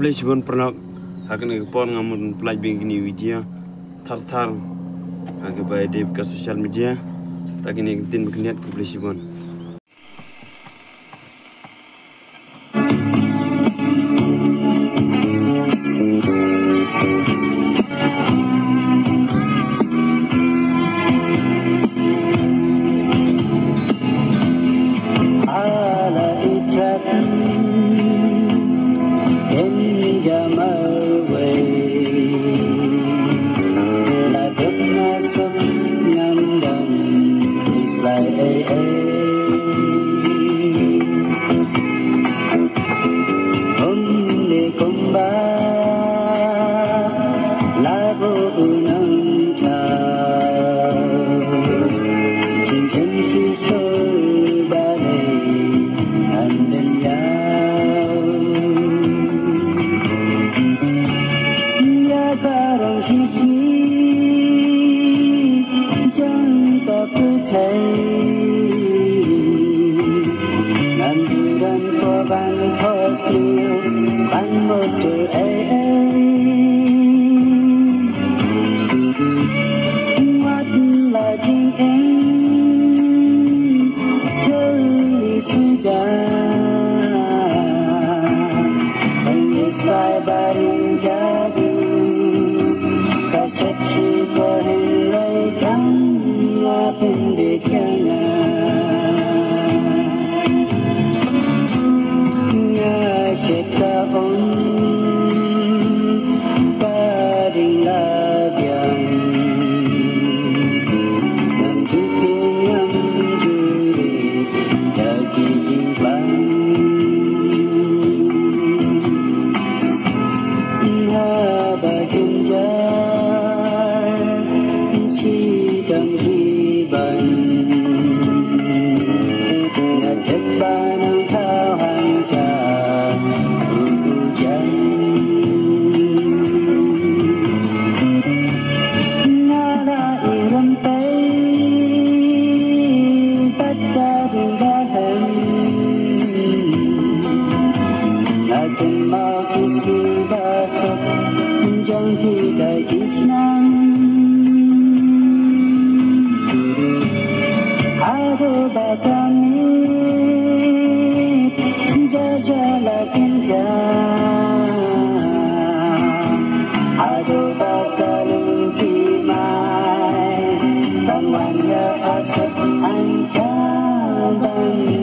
kublai sibon pernah hakni pon ngamun pelaj begini video thar hake bay de ka social media takini tin bekniat kublai sibon kynjah marwei là thức masuk ngandang islay Onde kumba labo unang cha Cinta si sol balai andan karang sisi chẳng ta cứ thấy ngàn bulan của ban thơ siêu ban một trời mắt là chính em chơi sudah anh ispai baring jadi Kasaksi perhelai tanah pendekangan Ngasih tahun Kading labiang Nanti yang juri Dagi jimbang Ngaba kynjah Sidang hiban Ngajak banang tawang dah hujan Narai rantai pada rindahan Akan mau kisi basah Jangan kita isnang Aduh kami Jajalah kynjah Aduh bakalung kimai Tangan ya asap angka dan